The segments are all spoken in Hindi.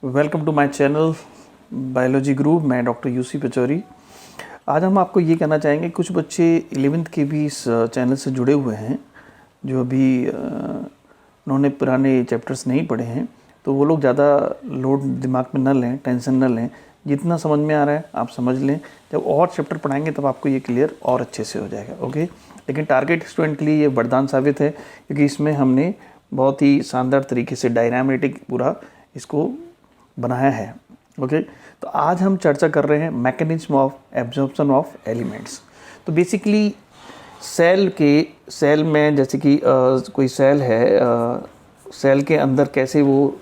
Welcome to my channel biology group. मैं डॉक्टर यूसी पचौरी। आज हम आपको ये कहना चाहेंगे, कुछ बच्चे 11th के भी इस चैनल से जुड़े हुए हैं जो अभी उन्होंने पुराने चैप्टर्स नहीं पढ़े हैं, तो वो लोग ज़्यादा लोड दिमाग में न लें, टेंशन न लें। जितना समझ में आ रहा है आप समझ लें, जब और चैप्टर पढ़ाएंगे तब आपको ये क्लियर और अच्छे से हो जाएगा। ओके, लेकिन टारगेट स्टूडेंट के लिए ये वरदान साबित है, क्योंकि इसमें हमने बहुत ही शानदार तरीके से डायनामेटिक पूरा इसको बनाया है। ओके, तो आज हम चर्चा कर रहे हैं mechanism of absorption of elements. तो बेसिकली सेल में जैसे कि कोई सेल है, सेल के अंदर कैसे वो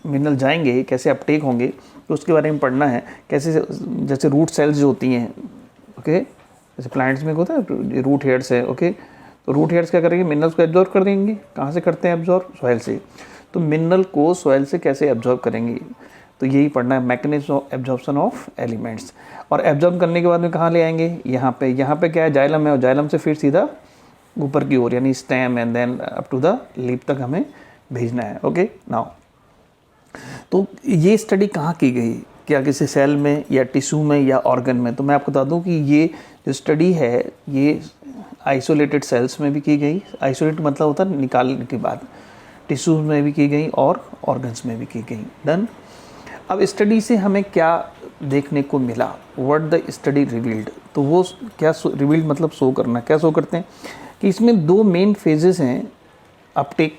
मिनरल जाएंगे, कैसे अपटेक होंगे, तो उसके बारे में पढ़ना है। कैसे जैसे रूट सेल्स जो होती हैं, ओके, जैसे प्लांट्स में होता है रूट हेयर्स है। ओके, तो रूट हेयर्स क्या करेंगे, मिनरल्स को एब्जॉर्ब कर देंगे। कहाँ से करते हैं एब्जॉर्ब? सॉइल से। तो मिनरल को सॉइल से कैसे एब्जॉर्ब करेंगे, तो यही पढ़ना है, mechanism of absorption of elements. और एब्जॉर्ब करने के बाद में कहाँ ले आएंगे? यहाँ पे क्या है, जाइलम है, और जाइलम से फिर सीधा ऊपर की ओर यानी stem and then up to the leaf तक हमें भेजना है। ओके, नाउ तो ये स्टडी कहाँ की गई, क्या किसी सेल में या टिश्यू में या ऑर्गन में? तो मैं आपको बता दूँ कि ये जो स्टडी है ये आइसोलेटेड सेल्स में भी की गई। आइसोलेट मतलब होता है निकालने के बाद। टिश्यूज में भी की गई और ऑर्गन्स में भी की गई। डन। अब स्टडी से हमें क्या देखने को मिला, व्हाट द स्टडी रिवील्ड? तो वो क्या रिवील्ड मतलब शो करना, क्या शो करते हैं कि इसमें दो मेन फेजेस हैं अपटेक,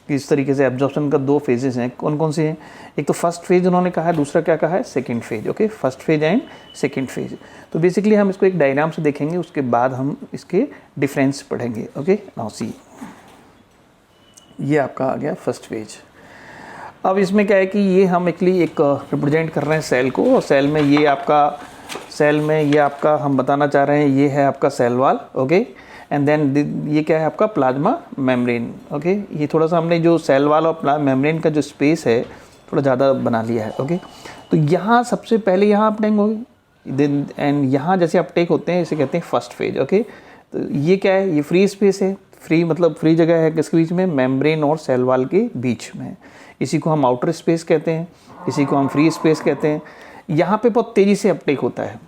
किस तरीके से एब्जॉर्प्शन का दो फेजेस हैं। कौन कौन से हैं? एक तो फर्स्ट फेज उन्होंने कहा है, दूसरा क्या कहा है, second phase. Okay, first phase and second phase. तो बेसिकली हम इसको एक डायग्राम से देखेंगे, उसके बाद हम इसके डिफरेंस पढ़ेंगे। ओके, नाउ सी, ये आपका आ गया फर्स्ट फेज। अब इसमें क्या है कि ये हम एक्चुअली एक रिप्रेजेंट कर रहे हैं सेल को, और सेल में ये आपका हम बताना चाह रहे हैं, ये है आपका cell wall. Okay, and then ये क्या है आपका प्लाज्मा मेम्ब्रेन। ओके, ये थोड़ा सा हमने जो सेल वॉल और मेम्ब्रेन का जो स्पेस है थोड़ा ज़्यादा बना लिया है। ओके, तो यहाँ सबसे पहले यहाँ अपटेक होगी, देन एंड यहाँ जैसे अपटेक होते हैं इसे कहते हैं फर्स्ट फेज। ओके, तो ये क्या है, ये फ्री स्पेस है। फ्री मतलब फ्री जगह है किसके बीच में? मेम्ब्रेन और सेल वॉल के बीच में। इसी को हम आउटर स्पेस कहते हैं, इसी को हम फ्री स्पेस कहते हैं। यहाँ पे बहुत तेज़ी से अपटेक होता है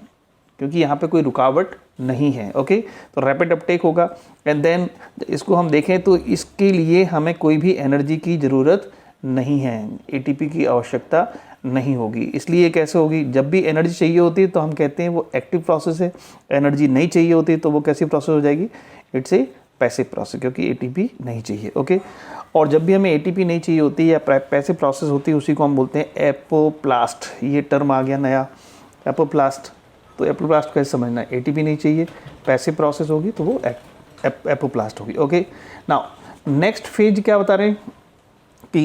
क्योंकि यहाँ पे कोई रुकावट नहीं है। ओके, तो रैपिड अपटेक होगा। एंड देन इसको हम देखें तो इसके लिए हमें कोई भी एनर्जी की ज़रूरत नहीं है, एटीपी की आवश्यकता नहीं होगी। इसलिए कैसे होगी, जब भी एनर्जी चाहिए होती है तो हम कहते हैं वो एक्टिव प्रोसेस है। एनर्जी नहीं चाहिए होती तो वो कैसी प्रोसेस हो जाएगी? इट्स ए पैसिव प्रोसेस, क्योंकि एटीपी नहीं चाहिए। ओके, और जब भी हमें एटीपी नहीं चाहिए होती या पैसिव प्रोसेस होती है उसी को हम बोलते हैं एपोप्लास्ट। ये टर्म आ गया नया, एपोप्लास्ट। तो एपोप्लास्ट कैसे समझना है? एटीपी नहीं चाहिए, पैसिव प्रोसेस होगी तो वो एपोप्लास्ट होगी। ओके, नाउ नेक्स्ट फेज क्या बता रहे हैं कि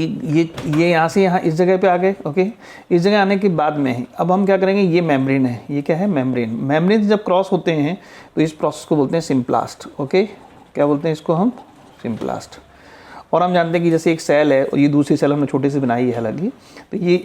ये यहाँ से यहाँ इस जगह पे आ गए। ओके, इस जगह आने के बाद में अब हम क्या करेंगे, ये मेम्ब्रेन है, ये क्या है, मेम्ब्रेन। मेम्ब्रेन जब क्रॉस होते हैं तो इस प्रोसेस को बोलते हैं सिम्प्लास्ट। ओके, क्या बोलते हैं इसको हम? सिम्प्लास्ट। और हम जानते हैं कि जैसे एक सेल है और ये दूसरी सेल हमने छोटे से बनाई है हालांकि, तो ये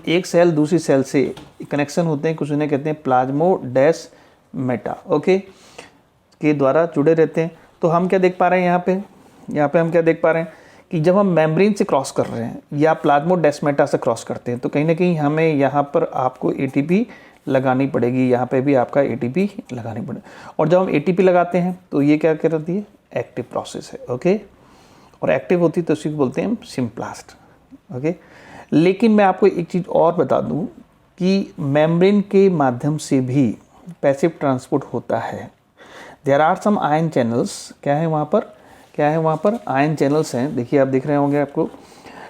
एक सेल दूसरी सेल से कनेक्शन होते हैं, कुछ उन्हें कहते हैं प्लाज्मोडेस्माटा। ओके, के द्वारा जुड़े रहते हैं। तो हम क्या देख पा रहे हैं यहाँ पे हम क्या देख पा रहे हैं कि जब हम मेम्ब्रेन से क्रॉस कर रहे हैं या प्लाज्मोडेस्माटा से क्रॉस करते हैं तो कहीं ना कहीं हमें यहाँ पर आपको एटीपी लगानी पड़ेगी, यहाँ पे भी आपका एटीपी लगानी पड़ेगी। और जब हम एटीपी लगाते हैं तो ये क्या करती है? एक्टिव प्रोसेस है। ओके, और एक्टिव होती है तो उसी को बोलते हैं हम सिम्प्लास्ट। ओके, लेकिन मैं आपको एक चीज़ और बता दूं कि मेम्ब्रेन के माध्यम से भी पैसिव ट्रांसपोर्ट होता है। There are some ion channels. क्या है वहाँ पर? आयन चैनल्स हैं। देखिए, आप दिख रहे होंगे आपको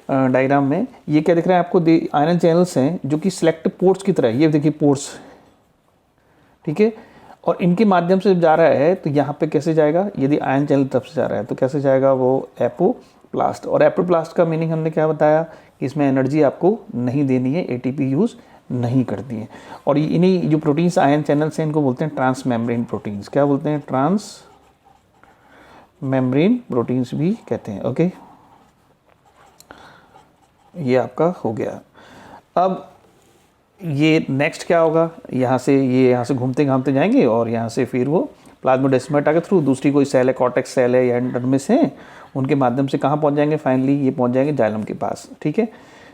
डायग्राम में, ये क्या दिख रहा है आपको? आयन चैनल्स हैं जो कि सिलेक्टिव पोर्ट्स की तरह। ये देखिए पोर्ट्स, ठीक है, और इनके माध्यम से जब जा रहा है तो यहाँ पे कैसे जाएगा? यदि आयन चैनल तरफ से जा रहा है तो कैसे जाएगा? वो एपोप्लास्ट। और एपोप्लास्ट का मीनिंग हमने क्या बताया कि इसमें एनर्जी आपको नहीं देनी है, एटीपी यूज़ नहीं करती है। और इन्हीं जो प्रोटीन्स आयन चैनल्स हैं इनको बोलते हैं ट्रांस मेम्ब्रेन प्रोटीन्स। क्या बोलते हैं? ट्रांस मेम्ब्रेन प्रोटीन्स भी कहते हैं। ओके, ये आपका हो गया। अब ये नेक्स्ट क्या होगा, यहाँ से घूमते घामते जाएंगे और यहाँ से फिर वो प्लाज्मोडेस्माटा के थ्रू, दूसरी कोई सेल है, कॉर्टेक्स सेल है या एंडोडर्मिस है, उनके माध्यम से कहाँ पहुँच जाएंगे, फाइनली ये पहुँच जाएंगे जाइलम के पास। ठीक है,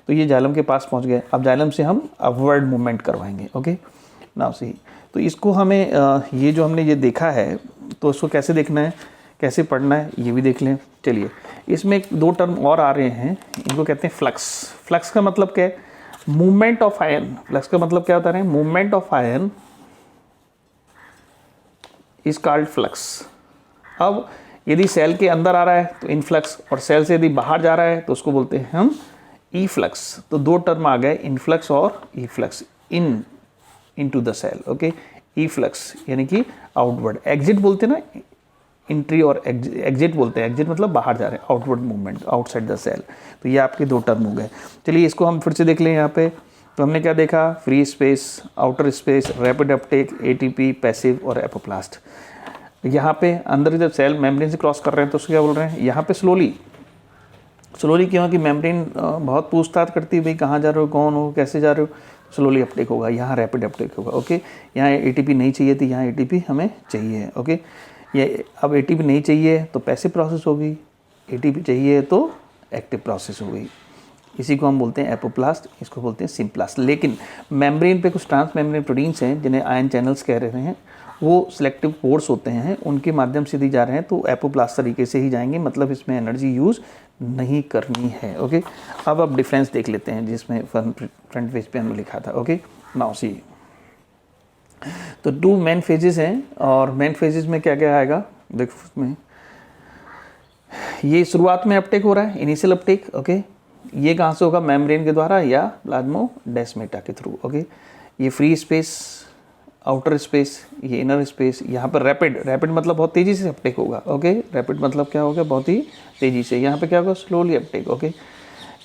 तो ये जाइलम के पास पहुँच गए। अब जाइलम से हम अपवर्ड मूवमेंट करवाएंगे। ओके, नाउ सी, तो इसको हमें ये जो हमने ये देखा है, तो इसको कैसे देखना है, कैसे पढ़ना है, ये भी देख लें। चलिए, इसमें 2 टर्म और आ रहे हैं, इनको कहते हैं फ्लक्स। फ्लक्स का मतलब क्या है, मूवमेंट ऑफ आयन। फ्लक्स का मतलब क्या होता है, movement of ion is called flux. अब यदि सेल के अंदर आ रहा है तो इनफ्लक्स, और सेल से यदि बाहर जा रहा है तो उसको बोलते हैं हम ई फ्लक्स। तो 2 टर्म आ गए, इनफ्लक्स और efflux, into the cell. Okay, efflux यानी कि आउटवर्ड, एग्जिट बोलते हैं ना, इंट्री और एग्जिट बोलते हैं। एग्जिट मतलब बाहर जा रहे हैं, outward movement, outside the cell. तो ये आपके 2 टर्म हो गए। चलिए इसको हम फिर से देख लें। यहाँ पे तो हमने क्या देखा, free space, outer space, rapid Uptake, ATP, passive और एपोप्लास्ट। यहाँ पे अंदर जब सेल मेम्ब्रेन से क्रॉस कर रहे हैं तो उसको क्या बोल रहे हैं, यहाँ पे स्लोली क्यों, कि मेम्ब्रेन बहुत पूछताछ करती है, भाई कहाँ जा रहे हो, कौन हो, कैसे जा रहे हो, स्लोली अपटेक होगा। यहाँ रैपिड अपटेक होगा। ओके, यहाँ एटीपी नहीं चाहिए थी, यहाँ एटीपी हमें चाहिए। ओके, ये अब एटीपी नहीं चाहिए तो पैसिव प्रोसेस होगी, एटीपी चाहिए तो एक्टिव प्रोसेस होगी। इसी को हम बोलते हैं एपोप्लास्ट, इसको बोलते हैं सिम्प्लास्ट। लेकिन मेम्ब्रेन पे कुछ ट्रांस मेम्ब्रेन प्रोटीन्स हैं जिन्हें आयन चैनल्स कह रहे हैं, वो सिलेक्टिव पोर्स होते हैं, उनके माध्यम से दी जा रहे हैं तो एपोप्लास्ट तरीके से ही जाएंगे, मतलब इसमें एनर्जी यूज़ नहीं करनी है। ओके, अब डिफरेंस देख लेते हैं जिसमें फ्रंट पेज पे हमने लिखा था। ओके, नाउ सी, तो 2 मेन फेजेस हैं, और मेन फेजेस में क्या क्या आएगा देखो, उसमें ये शुरुआत में अपटेक हो रहा है, इनिशियल अपटेक। ओके, ये कहाँ से होगा, मेम्ब्रेन के द्वारा या प्लाज्मोडेस्माटा के थ्रू। ओके, ये फ्री स्पेस, आउटर स्पेस, ये इनर स्पेस। यहाँ पर रैपिड मतलब बहुत तेज़ी से अपटेक होगा। ओके, रैपिड मतलब क्या होगा, बहुत ही तेज़ी से। यहाँ पे क्या होगा, स्लोली अपटेक। ओके,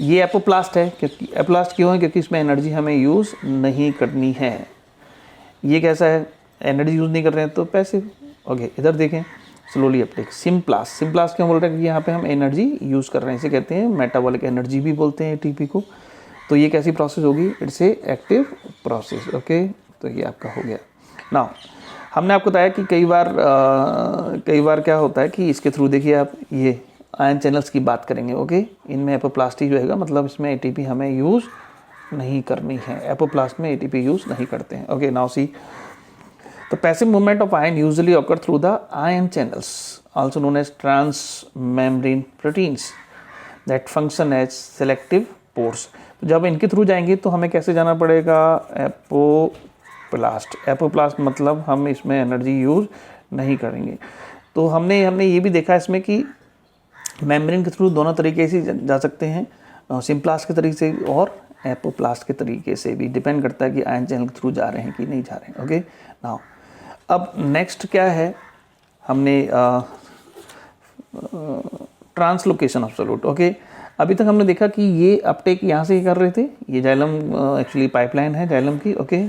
ये एपोप्लास्ट है, क्योंकि एपोप्लास्ट क्यों है, क्योंकि इसमें एनर्जी हमें यूज़ नहीं करनी है। ये कैसा है, एनर्जी यूज़ नहीं कर रहे हैं तो पैसिव। ओके, इधर देखें, स्लोली अपटेक। सिम्प्लास्ट क्यों बोल रहे हैं, कि यहाँ पे हम एनर्जी यूज़ कर रहे हैं, इसे कहते हैं मेटाबॉलिक एनर्जी भी बोलते हैं एटीपी को। तो ये कैसी प्रोसेस होगी, it's a active process. Okay, तो ये आपका हो गया। नाउ हमने आपको बताया कि कई बार क्या होता है कि इसके थ्रू देखिए आप, ये आयन चैनल्स की बात करेंगे। ओके, इनमें एपोप्लास्टी जो है, मतलब इसमें एटीपी हमें यूज़ नहीं करनी है, एपोप्लास्ट में एटीपी यूज़ नहीं करते हैं। ओके, नाउ सी, तो passive movement of ion usually occur through the ion channels, also known as transmembrane proteins that function as selective pores. तो जब इनके थ्रू जाएंगे तो हमें कैसे जाना पड़ेगा, एपोप्लास्ट मतलब हम इसमें एनर्जी यूज़ नहीं करेंगे। तो हमने ये भी देखा इसमें कि मेम्ब्रेन के थ्रू दोनों तरीके से जा सकते हैं, सिम्प्लास्ट के तरीके से और एपोप्लास्ट के तरीके से भी, डिपेंड करता है कि आयन चैनल के थ्रू जा रहे हैं कि नहीं जा रहे हैं। ओके, नाउ अब नेक्स्ट क्या है, हमने ट्रांसलोकेशन ऑफ सॉल्यूट। ओके, अभी तक हमने देखा कि ये अपटेक यहाँ से कर रहे थे, ये जाइलम एक्चुअली पाइपलाइन है जाइलम की। ओके,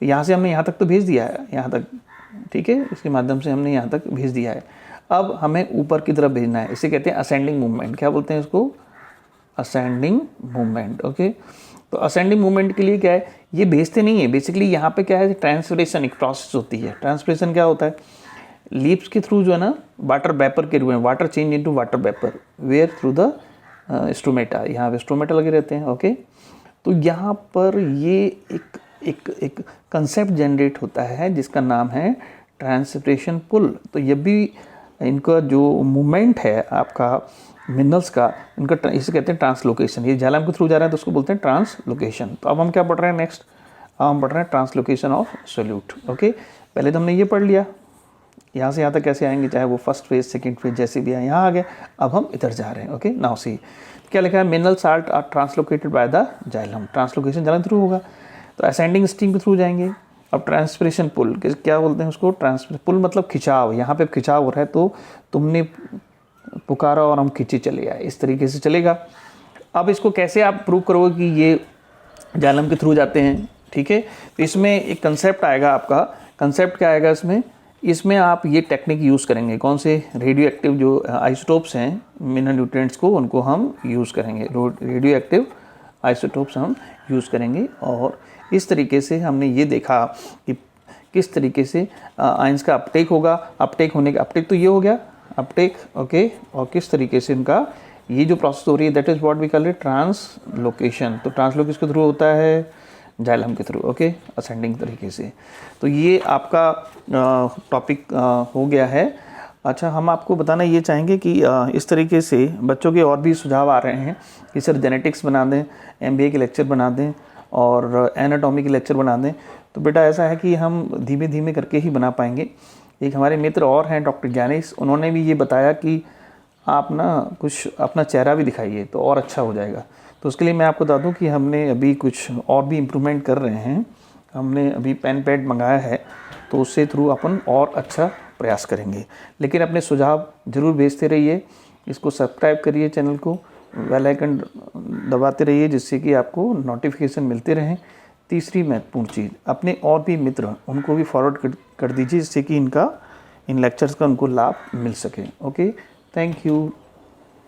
यहाँ से हमने यहाँ तक तो भेज दिया है, यहाँ तक, ठीक है, इसके माध्यम से हमने यहाँ तक भेज दिया है। अब हमें ऊपर की तरफ भेजना है, इसे कहते हैं असेंडिंग मूवमेंट। क्या बोलते हैं इसको, असेंडिंग मूवमेंट। ओके, तो असेंडिंग मूवमेंट के लिए क्या है, ये भेजते नहीं है, बेसिकली यहाँ पे क्या है, ट्रांसपिरेशन एक प्रोसेस होती है। ट्रांसपिरेशन क्या होता है, लीप्स के थ्रू जो है ना, वाटर वेपर के रूप में, water change into water vapour where through the stomata, यहाँ पे स्टोमेटा लगे रहते हैं। ओके, तो यहाँ पर ये एक कंसेप्ट जनरेट होता है जिसका नाम है ट्रांसपिरेशन पुल। तो ये भी इनका जो मूवमेंट है आपका मिनरल्स का, इनका इसे कहते हैं ट्रांसलोकेशन। ये जाइलम के थ्रू जा रहे हैं तो उसको बोलते हैं ट्रांसलोकेशन। तो अब हम क्या पढ़ रहे हैं नेक्स्ट, अब हम पढ़ रहे हैं ट्रांसलोकेशन ऑफ सोल्यूट। ओके, पहले तो हमने ये पढ़ लिया, यहाँ से यहाँ तक कैसे आएंगे, चाहे वो फर्स्ट फेज सेकंड फेज जैसे भी आए, यहाँ आ गए। अब हम इधर जा रहे हैं। ओके, नाउ सी, क्या लिखा है, mineral salt are translocated by the xylem. Translocation xylem थ्रू होगा, तो असेंडिंग स्ट्रीम के थ्रू जाएंगे। अब ट्रांसपिरेशन पुल, क्या बोलते हैं उसको, ट्रांसपिरेशन पुल मतलब खिंचाव, यहाँ पे खिंचाव हो रहा है तो तुमने पुकारा और हम खींचे चले आए, इस तरीके से चलेगा। अब इसको कैसे आप प्रूव करोगे कि ये जाइलम के थ्रू जाते हैं, ठीक है। तो इसमें एक कंसेप्ट आएगा आपका, कंसेप्ट क्या आएगा इसमें आप ये टेक्निक यूज़ करेंगे, कौन से, रेडियो एक्टिव जो आइसोटोप्स हैं मिनरल न्यूट्रिएंट्स को, उनको हम यूज़ करेंगे, रेडियो एक्टिव आइसोटोप्स हम यूज़ करेंगे। और इस तरीके से हमने ये देखा किस तरीके से आयंस का अपटेक होगा, अपटेक होने का अपटेक तो ये हो गया अपटेक, ओके, और किस तरीके से इनका ये जो प्रोसेस हो रही है that is what we call it translocation. तो ट्रांसलोकेशन के थ्रू होता है जाइलम के थ्रू, ओके, असेंडिंग तरीके से। तो ये आपका टॉपिक हो गया है। अच्छा, हम आपको बताना ये चाहेंगे कि इस तरीके से बच्चों के और भी सुझाव आ रहे हैं कि सर जेनेटिक्स बना दें, MBA के लेक्चर बना दें और एनाटॉमी के लेक्चर बना दें। तो बेटा ऐसा है कि हम धीमे धीमे करके ही बना पाएंगे। एक हमारे मित्र और हैं डॉक्टर ज्ञानेश, उन्होंने भी ये बताया कि आप ना कुछ अपना चेहरा भी दिखाइए तो और अच्छा हो जाएगा। तो उसके लिए मैं आपको बता दूं कि हमने अभी कुछ और भी इम्प्रूवमेंट कर रहे हैं। हमने अभी पेन पैड मंगाया है, तो उससे थ्रू अपन और अच्छा प्रयास करेंगे। लेकिन अपने सुझाव ज़रूर भेजते रहिए, इसको सब्सक्राइब करिए चैनल को, बेल आइकन दबाते रहिए जिससे कि आपको नोटिफिकेशन मिलते रहें। तीसरी महत्वपूर्ण चीज़, अपने और भी मित्र उनको भी फॉरवर्ड कर दीजिए जिससे कि इन लेक्चर्स का उनको लाभ मिल सके। Okay, thank you.